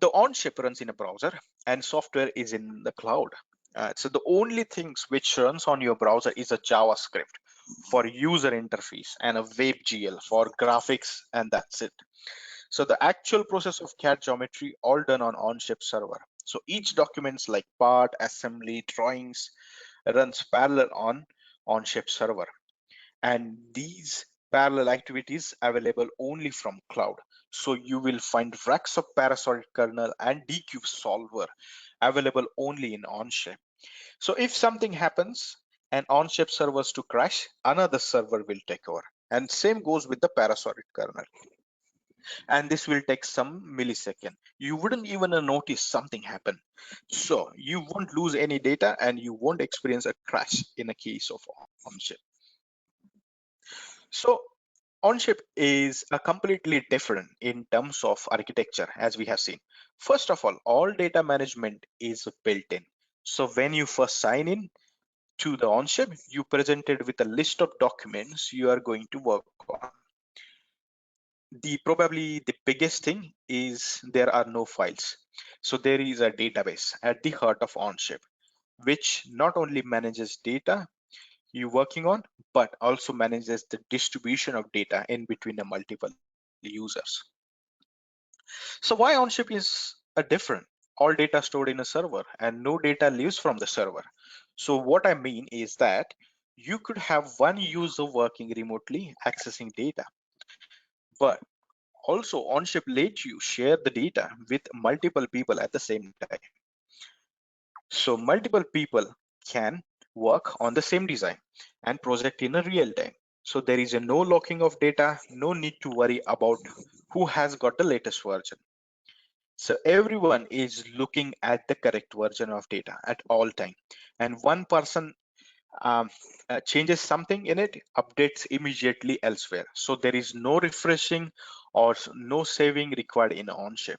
The Onshape runs in a browser and software is in the cloud. So the only things which runs on your browser is a JavaScript for user interface and a WebGL for graphics, and that's it. So the actual process of CAD geometry all done on Onshape server. So each documents like part, assembly, drawings runs parallel on Onshape server, and these parallel activities available only from cloud. So you will find racks of Parasolid kernel and DQ solver available only in Onshape. So if something happens and Onshape servers to crash, another server will take over. And same goes with the Parasolid kernel. And this will take some millisecond. You wouldn't even notice something happen. So you won't lose any data and you won't experience a crash in a case of Onshape. So Onshape is a completely different in terms of architecture, as we have seen. First of all data management is built in. So when you first sign in to the Onshape, you presented with a list of documents you are going to work on. Probably the biggest thing is there are no files. So there is a database at the heart of Onshape, which not only manages data you're working on, but also manages the distribution of data in between the multiple users. So why Onshape is a different? All data stored in a server and no data leaves from the server. So what I mean is that you could have one user working remotely accessing data, but also Onshape lets you share the data with multiple people at the same time. So multiple people can work on the same design and project in a real time. So there is a no locking of data, no need to worry about who has got the latest version. So everyone is looking at the correct version of data at all time. And one person um, changes something in it, updates immediately elsewhere. So there is no refreshing or no saving required in Onshape.